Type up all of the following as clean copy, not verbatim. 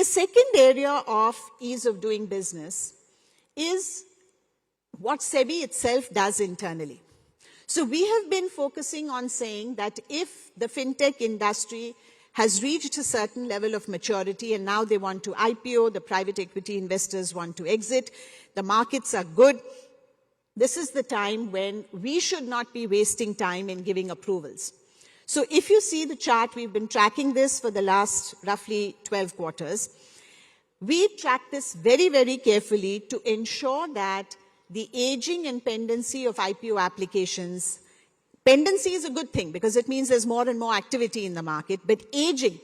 second area of ease of doing business is what SEBI itself does internally. So we have been focusing on saying that if the fintech industry has reached a certain level of maturity and now they want to IPO, the private equity investors want to exit, the markets are good, this is the time when we should not be wasting time in giving approvals. So if you see the chart, we've been tracking this for the last roughly 12 quarters. We track this very, very carefully to ensure that the aging and pendency of IPO applications, pendency is a good thing because it means there's more and more activity in the market, but aging,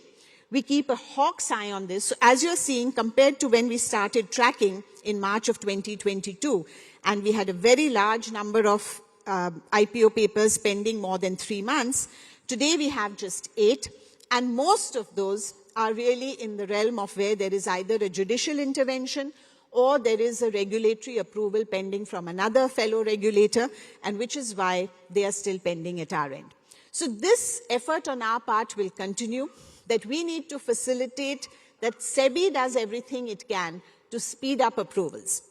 we keep a hawk's eye on this. So as you're seeing, compared to when we started tracking in March of 2022, and we had a very large number of IPO papers pending more than 3 months, today we have just 8, and most of those are really in the realm of where there is either a judicial intervention or there is a regulatory approval pending from another fellow regulator, and which is why they are still pending at our end. So this effort on our part will continue, that we need to facilitate that SEBI does everything it can to speed up approvals.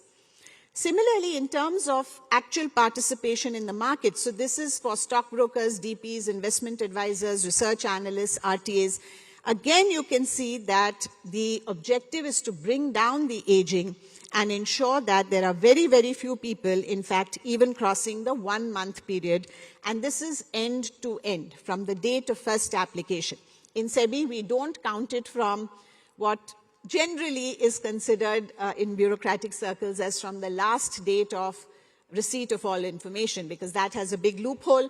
Similarly, in terms of actual participation in the market, so this is for stockbrokers, DPs, investment advisors, research analysts, RTAs. Again, you can see that the objective is to bring down the aging and ensure that there are very, very few people, in fact, even crossing the 1-month period. And this is end to end, from the date of first application. In SEBI, we don't count it from what generally is considered in bureaucratic circles as from the last date of receipt of all information, because that has a big loophole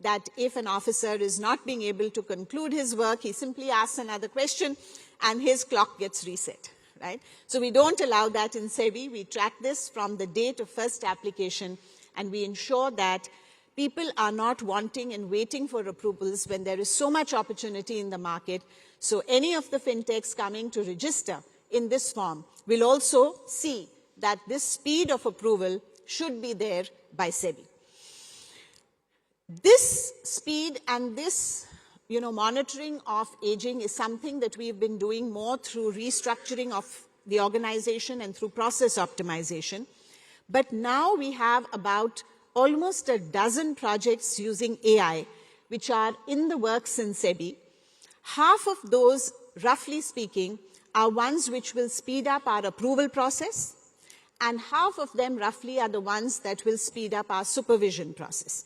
that if an officer is not being able to conclude his work, he simply asks another question and his clock gets reset, right? So we don't allow that in SEBI. We track this from the date of first application, and we ensure that people are not wanting and waiting for approvals when there is so much opportunity in the market. So any of the fintechs coming to register in this form will also see that this speed of approval should be there by SEBI. This speed and this monitoring of aging is something that we've been doing more through restructuring of the organization and through process optimization. But now we have about almost a dozen projects using AI, which are in the works in SEBI. Half of those, roughly speaking, are ones which will speed up our approval process, and half of them, roughly, are the ones that will speed up our supervision process.